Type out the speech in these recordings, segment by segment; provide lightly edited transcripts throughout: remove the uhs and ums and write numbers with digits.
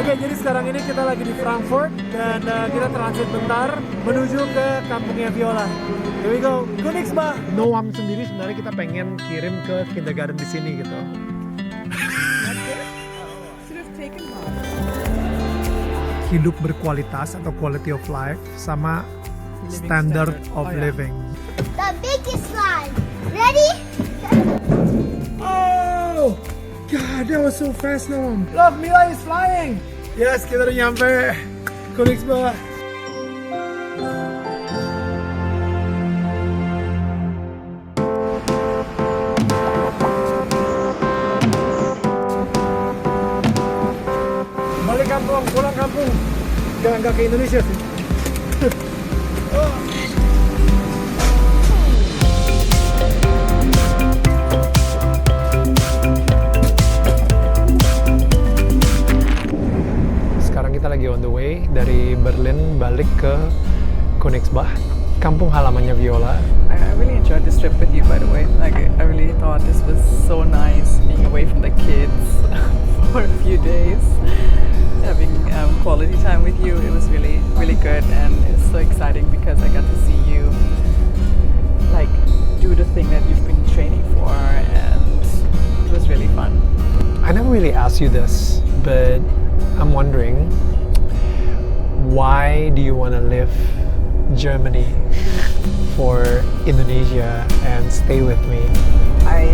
Oke, jadi sekarang ini kita lagi di Frankfurt dan kita transit bentar menuju ke kampungnya Viola. Here we go. Königsbach. Noam sendiri sebenarnya kita pengen kirim ke kindergarten di sini gitu. Hidup berkualitas atau quality of life sama standard of living. The biggest slide. Ready? Oh, God, that was so fast, Noam. Look, Mila is flying. Yes, kita udah nyampe Königsbach. Balik kampung, pulang kampung. Nggak ke Indonesia sih. Oh. Sekarang kita lagi on the way dari Berlin balik ke Königsbach, kampung halamannya Viola. I really enjoyed this trip with you, by the way. Like, I really thought this was so nice, being away from the kids for a few days, having quality time with you. It was really, really good, and it's so exciting because I got to see you like do the thing that you've been training for, and it was really fun. I never really asked you this, but I'm wondering, why do you want to leave Germany for Indonesia and stay with me? I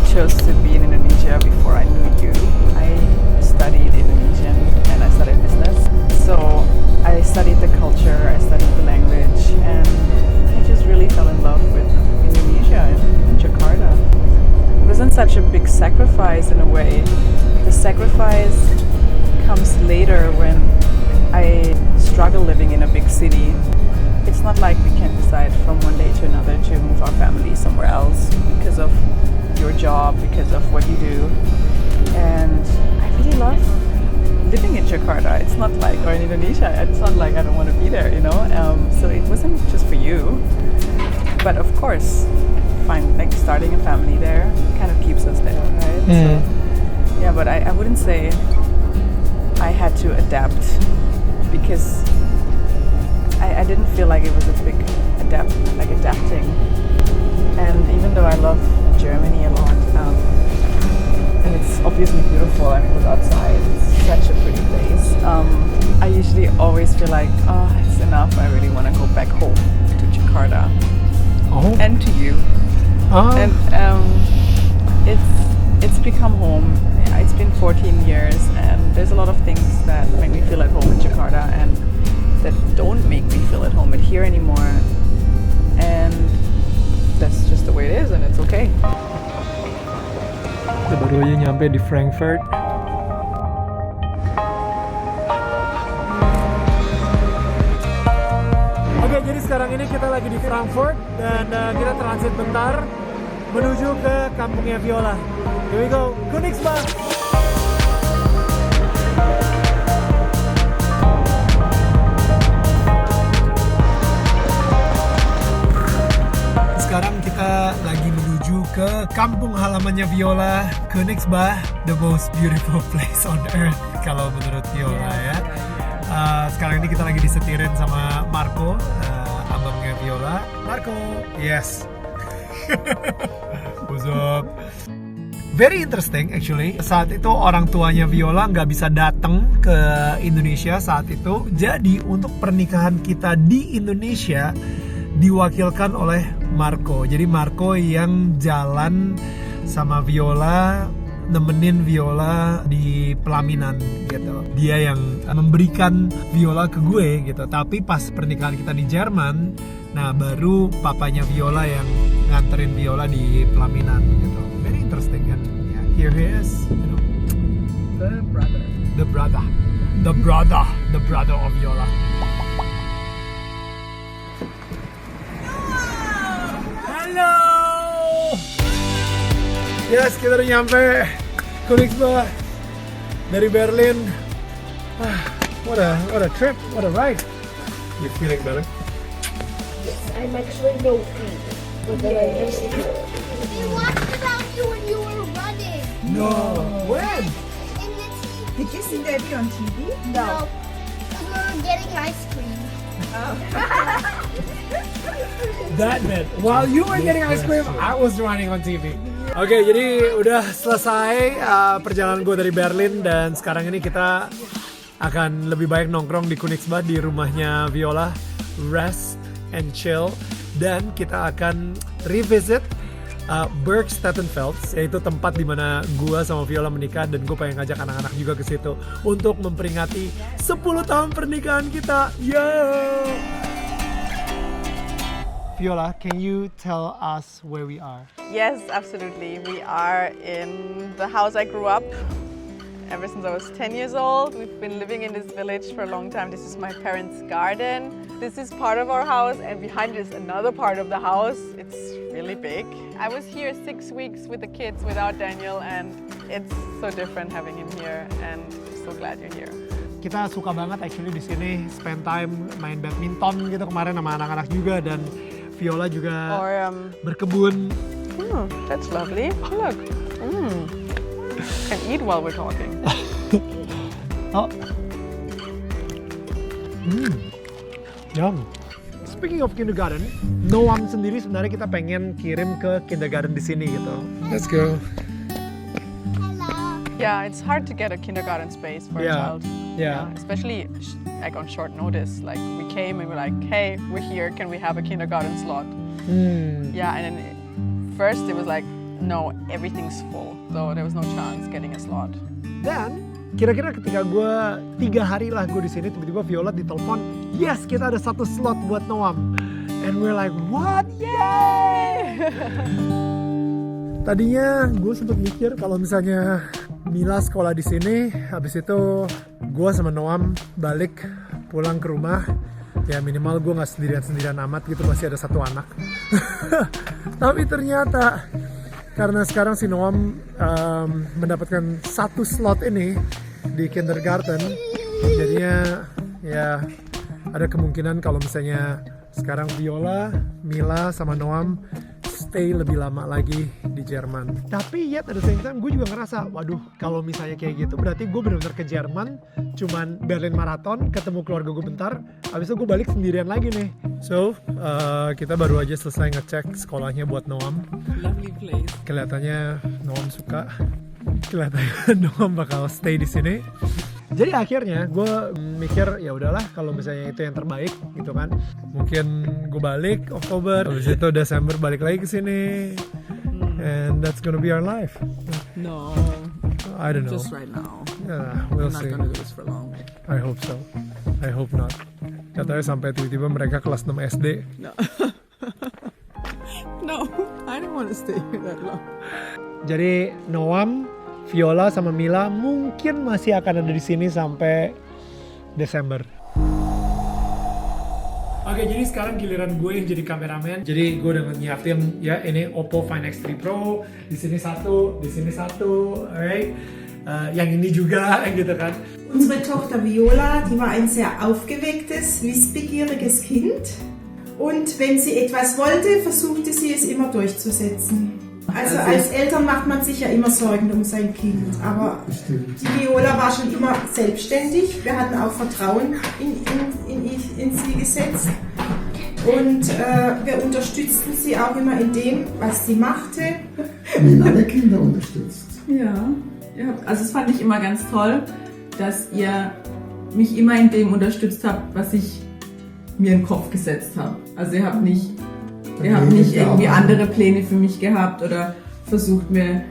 chose to be in Indonesia before I knew you. I studied Indonesian and I studied business. So I studied the culture, I studied the language, and I just really fell in love with Indonesia and Jakarta. It wasn't such a big sacrifice in a way. The sacrifice comes later when I struggle living in a big city. It's not like we can decide from one day to another to move our family somewhere else because of your job, because of what you do. And I really love living in Jakarta. It's not like, or in Indonesia, it's not like I don't want to be there, you know? So it wasn't just for you. But of course, like starting a family there kind of keeps us there, right? So, yeah, but I wouldn't say I had to adapt because I didn't feel like it was a big adapting. And even though I love Germany a lot, and it's obviously beautiful, I mean, look outside, it's such a pretty place. I usually always feel like, oh, it's enough, I really want to go back home to Jakarta. Oh. And to you. And it's become home. Yeah, it's been 14 years, and there's a lot of things that make me feel at home in Jakarta and that don't make me feel at home here anymore. And that's just the way it is, and it's okay. Kita baru aja nyampe di Frankfurt. Oke, jadi sekarang ini kita lagi di Frankfurt dan kita transit bentar menuju ke kampungnya Viola. Here we go, Königsbach. Sekarang kita lagi menuju ke kampung halamannya Viola, Königsbach, the most beautiful place on earth kalau menurut Viola ya. Sekarang ini kita lagi disetirin sama Marco, abangnya Viola. Marco, yes. What's up? Very interesting actually. Saat itu orang tuanya Viola nggak bisa datang ke Indonesia saat itu. Jadi untuk pernikahan kita di Indonesia diwakilkan oleh Marco. Jadi Marco yang jalan sama Viola, nemenin Viola di pelaminan gitu. Dia yang memberikan Viola ke gue gitu. Tapi pas pernikahan kita di Jerman, nah baru papanya Viola yang nganterin Viola di pelaminan gitu. Very interesting kan? Yeah, here he is, you know, the brother of Viola. Hello. Yes, kita udah nyampe Königsbach dari Berlin. What a trip, what a ride. You feeling better? Yes, I'm actually no feet. But then I just... We watched about you when you were running. No. When? In the TV. Did you see Debbie on TV? No. Because we were getting ice cream. That bad. While you were getting ice cream, I was running on TV. Oke, jadi udah selesai perjalanan gue dari Berlin dan sekarang ini kita akan lebih baik nongkrong di Königsbad di rumahnya Viola, rest and chill, dan kita akan revisit Bergsteppenfels, yaitu tempat di mana gue sama Viola menikah dan gue pengen ngajak anak-anak juga ke situ untuk memperingati 10 tahun pernikahan kita. Viola, can you tell us where we are? Yes, absolutely. We are in the house I grew up ever since I was 10 years old. We've been living in this village for a long time. This is my parents' garden. This is part of our house, and behind it is another part of the house. It's really big. I was here 6 weeks with the kids without Daniel, and it's so different having him here, and I'm so glad you're here. Kita suka banget actually di sini spend time main badminton gitu kemarin sama anak-anak juga, dan Viola juga berkebun. That's lovely. Look. Can eat while we're talking. Oh. Yum. Speaking of kindergarten, Noam sendiri sebenarnya kita pengen kirim ke kindergarten di sini gitu. Let's go. Yeah, it's hard to get a kindergarten space for a child. Yeah. Especially like on short notice. Like we came and we're like, hey, we're here. Can we have a kindergarten slot? Yeah, and then first it was like, no, everything's full. So there was no chance getting a slot. Dan kira-kira ketika gue 3 hari lah gue di sini, tiba-tiba Viola ditelepon, yes, kita ada 1 slot buat Noam. And we're like, what? Yay! Tadinya gue sempet mikir kalau misalnya Mila sekolah di sini, habis itu gue sama Noam balik pulang ke rumah, ya minimal gue nggak sendirian-sendirian amat gitu, masih ada 1 anak. Tapi ternyata karena sekarang si Noam mendapatkan 1 slot ini di kindergarten, jadinya ya ada kemungkinan kalau misalnya sekarang Viola, Mila, sama Noam stay lebih lama lagi di Jerman. Tapi yet at the same time gue juga ngerasa, waduh kalau misalnya kayak gitu berarti gue benar-benar ke Jerman cuman Berlin Marathon, ketemu keluarga gue bentar, habis itu gue balik sendirian lagi nih. So kita baru aja selesai ngecek sekolahnya buat Noam. Lovely place. Kelihatannya Noam suka, kelihatannya Noam bakal stay di sini. Jadi akhirnya gue mikir ya udahlah kalau misalnya itu yang terbaik gitu kan. Mungkin gue balik Oktober, habis itu Desember balik lagi ke sini. And that's gonna be our life. No. I don't know. Just right now. Yeah, we'll I'm see. not gonna do this for long. I hope so. I hope not. Katanya sampai tiba-tiba mereka kelas 6 SD. No. No, I don't want to stay here that long. Jadi Noam, Viola sama Mila mungkin masih akan ada di sini sampai Desember. Oke, jadi sekarang giliran gue yang jadi kameramen. Jadi gue udah nyiapin ya ini Oppo Find X3 Pro. Di sini satu, alright. Yang ini juga gitu kan. Unsere Tochter Viola, die war ein sehr aufgewecktes, wissbegieriges Kind. Und wenn sie etwas wollte, versuchte sie es immer durchzusetzen. Also als Eltern macht man sich ja immer Sorgen um sein Kind, aber die Viola war schon immer selbstständig. Wir hatten auch Vertrauen in sie gesetzt und wir unterstützten sie auch immer in dem, was sie machte. Wie alle Kinder unterstützt. Ja, also das fand ich immer ganz toll, dass ihr mich immer in dem unterstützt habt, was ich mir in den Kopf gesetzt habe. Also ihr habt nicht irgendwie andere Pläne für mich gehabt oder versucht mir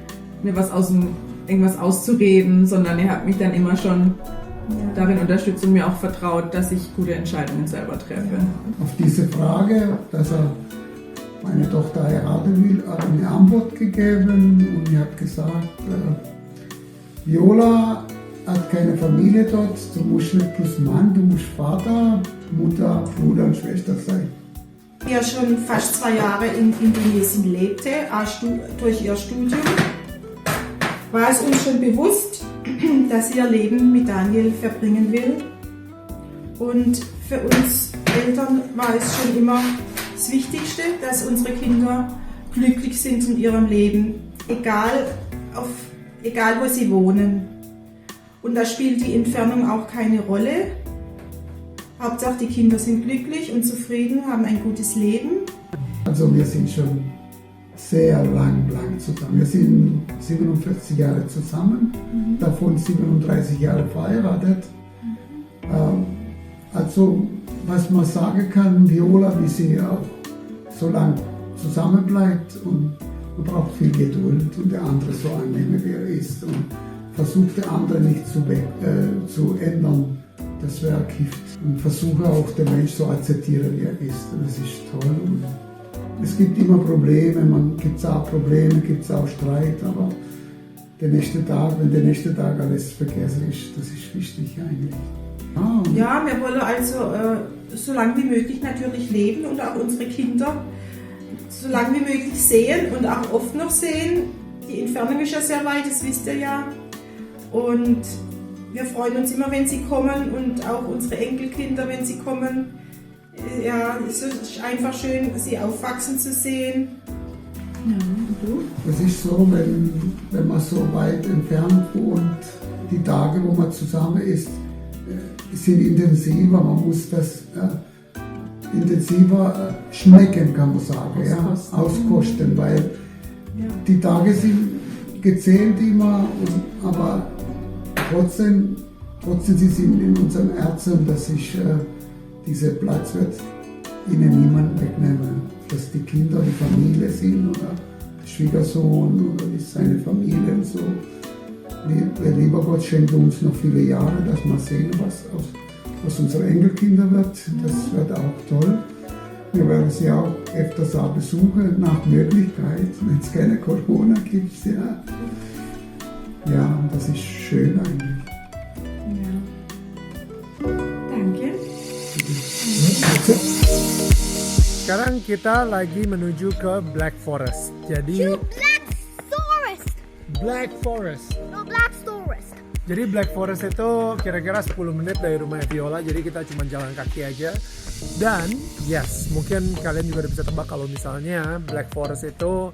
irgendwas auszureden, sondern ihr habt mich dann immer schon darin unterstützt und mir auch vertraut, dass ich gute Entscheidungen selber treffe. Auf diese Frage, dass er meine Tochter heiraten will, hat er eine Antwort gegeben und ich habe gesagt, Viola hat keine Familie dort, du musst nicht plus Mann, du musst Vater, Mutter, Bruder und Schwester sein. Die ja schon fast 2 Jahre in Indonesien lebte, durch ihr Studium, war es uns schon bewusst, dass sie ihr Leben mit Daniel verbringen will. Und für uns Eltern war es schon immer das Wichtigste, dass unsere Kinder glücklich sind in ihrem Leben, egal wo sie wohnen. Und da spielt die Entfernung auch keine Rolle. Hauptsache die Kinder sind glücklich und zufrieden, haben ein gutes Leben. Also wir sind schon sehr lang zusammen. Wir sind 47 Jahre zusammen, davon 37 Jahre verheiratet. Also was man sagen kann, Viola, wie sie auch so lange zusammen bleibt und man braucht viel Geduld und der andere so annehmen, wie er ist und versucht der andere nicht zu ändern. Das wäre Gift. Und versuche auch den Mensch zu akzeptieren, wie er ist. Und das ist toll. Und es gibt immer Probleme, gibt es auch Probleme, gibt es auch Streit, aber wenn der nächste Tag alles vergessen ist, das ist wichtig eigentlich. Ja, wir wollen also so lange wie möglich natürlich leben und auch unsere Kinder so lange wie möglich sehen und auch oft noch sehen. Die Entfernung ist ja sehr weit, das wisst ihr ja. Und wir freuen uns immer, wenn sie kommen und auch unsere Enkelkinder, wenn sie kommen. Ja, es ist einfach schön, sie aufwachsen zu sehen. Ja, und du? Es ist so, wenn man so weit entfernt wohnt, die Tage, wo man zusammen ist, sind intensiver. Man muss das intensiver schmecken, kann man sagen, auskosten, weil die Tage sind gezählt immer, aber trotzdem sie sind in unserem Herzen, dass dieser Platz wird ihnen niemand wegnehmen. Dass die Kinder die Familie sind oder der Schwiegersohn oder seine Familie und so. Der lieber Gott schenkt uns noch viele Jahre, dass wir sehen, was aus unseren Enkelkinder wird. Das wird auch toll. Wir werden sie auch öfters auch besuchen, nach Möglichkeit, wenn es keine Corona gibt. Ja, das ist schön eigentlich. Ja. Danke. Sekarang kita lagi menuju ke Black Forest. Jadi Black Forest. No, Black Forest. Jadi Black Forest itu kira-kira 10 menit dari rumah Viola. Jadi kita cuma jalan kaki aja. Dan yes, mungkin kalian juga udah bisa tebak kalau misalnya Black Forest itu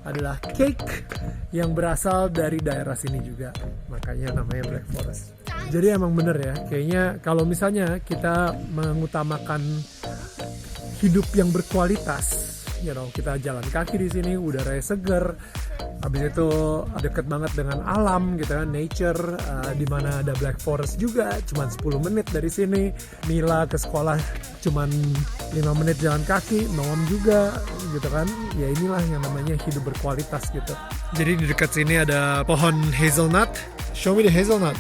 adalah cake yang berasal dari daerah sini juga. Makanya namanya Black Forest. Jadi emang bener ya, kayaknya kalau misalnya kita mengutamakan hidup yang berkualitas, kita jalan kaki di sini, udaranya seger, habis itu deket banget dengan alam gitu kan, nature, di mana ada Black Forest juga, cuman 10 menit dari sini. Mila ke sekolah cuman 5 menit jalan kaki, Noam juga gitu kan. Ya inilah yang namanya hidup berkualitas gitu. Jadi di dekat sini ada pohon hazelnut. Show me the hazelnut.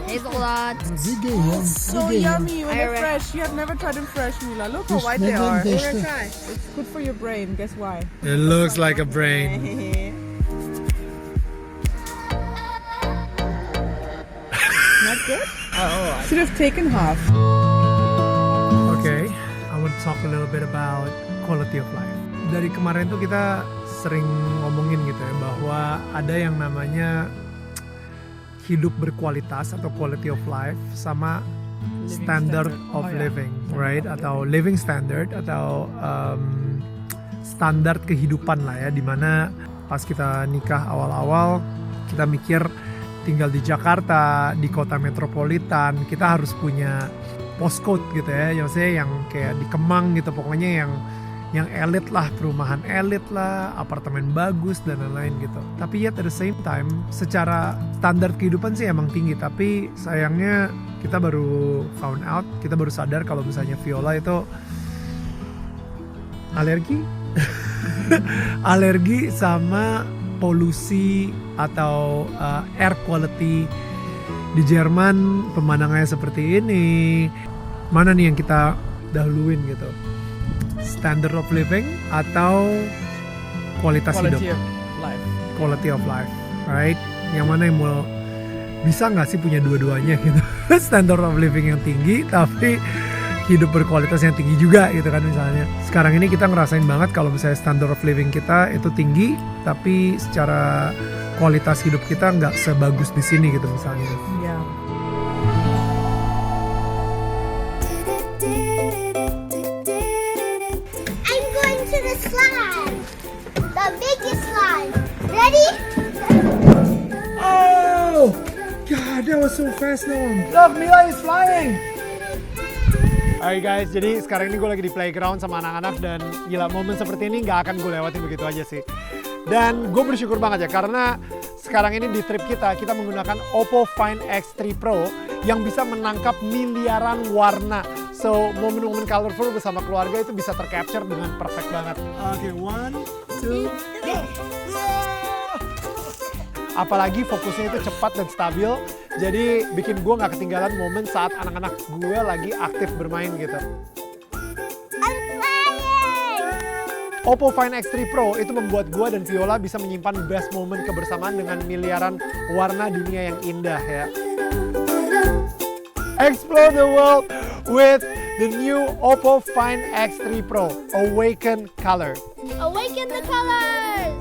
Hazelnut. So yummy when they're fresh. You have never tried them fresh, Mila. Look how white they are. It's good for your brain. Guess why? It looks like a brain. Not good? Oh, should have taken half. Okay, I want to talk a little bit about quality of life. Dari kemarin tuh kita sering ngomongin gitu ya, bahwa ada yang namanya hidup berkualitas atau quality of life sama standard of living, right? Atau living standard atau standar kehidupan lah ya, dimana pas kita nikah awal-awal kita mikir tinggal di Jakarta, di kota metropolitan, kita harus punya postcode gitu ya, maksudnya yang kayak di Kemang gitu, pokoknya yang elit lah, perumahan elit lah, apartemen bagus dan lain-lain gitu. Tapi yet at the same time, secara standar kehidupan sih emang tinggi, tapi sayangnya kita baru found out, kita baru sadar kalau misalnya Viola itu alergi sama polusi atau air quality di Jerman. Pemandangannya seperti ini, mana nih yang kita dahuluin gitu? Standard of living atau kualitas hidup? Quality of life, right? Yang mana yang mau, bisa nggak sih punya dua-duanya gitu? Standard of living yang tinggi tapi hidup berkualitas yang tinggi juga gitu kan misalnya. Sekarang ini kita ngerasain banget kalau misalnya standard of living kita itu tinggi tapi secara kualitas hidup kita nggak sebagus di sini gitu misalnya. Yeah. I'm going to the slide. The biggest slide. Ready? Oh, God. that was so fast, Noam. Look, Mila is flying. Alright guys, jadi sekarang ini gue lagi di playground sama anak-anak dan gila, momen seperti ini nggak akan gue lewatin begitu aja sih. Dan gue bersyukur banget ya karena sekarang ini di trip kita menggunakan Oppo Find X3 Pro yang bisa menangkap miliaran warna. So, momen-momen colorful bersama keluarga itu bisa tercapture dengan perfect banget. Oke, 1, 2, go! Apalagi fokusnya itu cepat dan stabil, jadi bikin gue nggak ketinggalan momen saat anak-anak gue lagi aktif bermain gitu. Oppo Find X3 Pro itu membuat gue dan Viola bisa menyimpan best moment kebersamaan dengan miliaran warna dunia yang indah ya. Explore the world with the new Oppo Find X3 Pro, Awaken Color. Awaken the colors!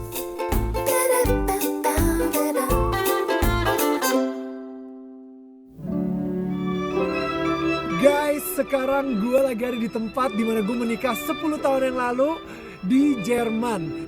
Guys, sekarang gue lagi ada di tempat dimana gue menikah 10 tahun yang lalu di Jerman.